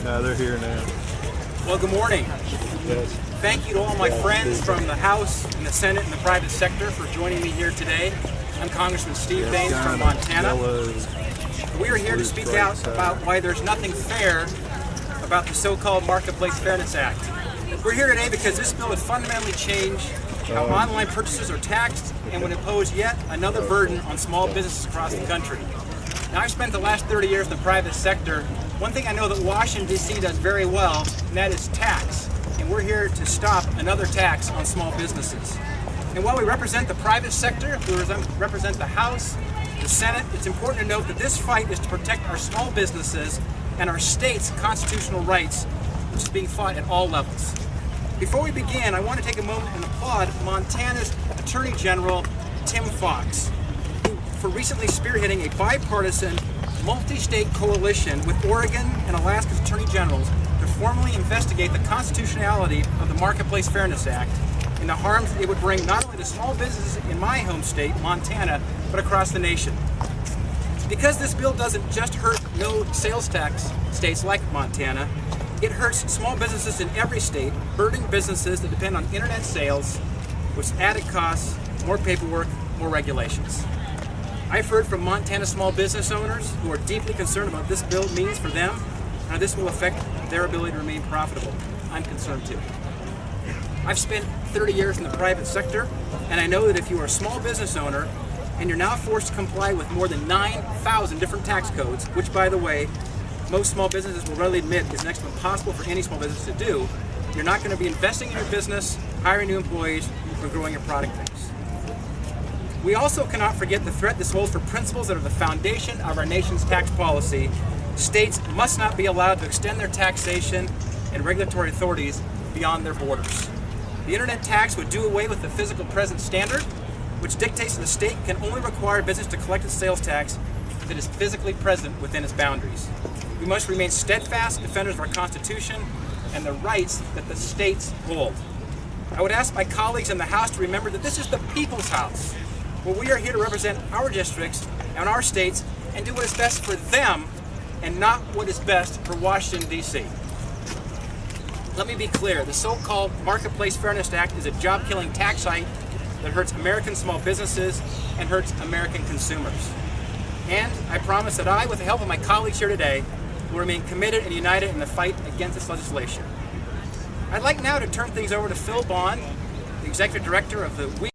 No, they're here now. Well, good morning. Yes. Thank you to all my friends from the House and the Senate and the private sector for joining me here today. I'm Congressman Steve Daines from Montana. We are here to speak out about why there's nothing fair about the so-called Marketplace Fairness Act. We're here today because this bill would fundamentally change how online purchases are taxed and would impose yet another burden on small businesses across the country. Now, I've spent the last 30 years in the private sector. One thing I know that Washington, D.C. does very well, and that is tax. And we're here to stop another tax on small businesses. And while we represent the private sector, we represent the House, the Senate, it's important to note that this fight is to protect our small businesses and our state's constitutional rights, which is being fought at all levels. Before we begin, I want to take a moment and applaud Montana's Attorney General, Tim Fox, for recently spearheading a bipartisan, multi-state coalition with Oregon and Alaska's Attorney Generals to formally investigate the constitutionality of the Marketplace Fairness Act and the harms it would bring not only to small businesses in my home state, Montana, but across the nation. Because this bill doesn't just hurt no sales tax states like Montana, it hurts small businesses in every state, burdening businesses that depend on internet sales, with added costs, more paperwork, more regulations. I've heard from Montana small business owners who are deeply concerned about what this bill means for them and how this will affect their ability to remain profitable. I'm concerned too. I've spent 30 years in the private sector, and I know that if you are a small business owner and you're now forced to comply with more than 9,000 different tax codes, which, by the way, most small businesses will readily admit is next to impossible for any small business to do, you're not going to be investing in your business, hiring new employees, or growing your product base. We also cannot forget the threat this holds for principles that are the foundation of our nation's tax policy. States must not be allowed to extend their taxation and regulatory authorities beyond their borders. The internet tax would do away with the physical presence standard, which dictates that the state can only require business to collect its sales tax that is physically present within its boundaries. We must remain steadfast defenders of our Constitution and the rights that the states hold. I would ask my colleagues in the House to remember that this is the people's House, where we are here to represent our districts and our states and do what is best for them and not what is best for Washington, D.C. Let me be clear, the so-called Marketplace Fairness Act is a job-killing tax hike that hurts American small businesses and hurts American consumers. And I promise that I, with the help of my colleagues here today, will remain committed and united in the fight against this legislation. I'd like now to turn things over to Phil Bond, the Executive Director of the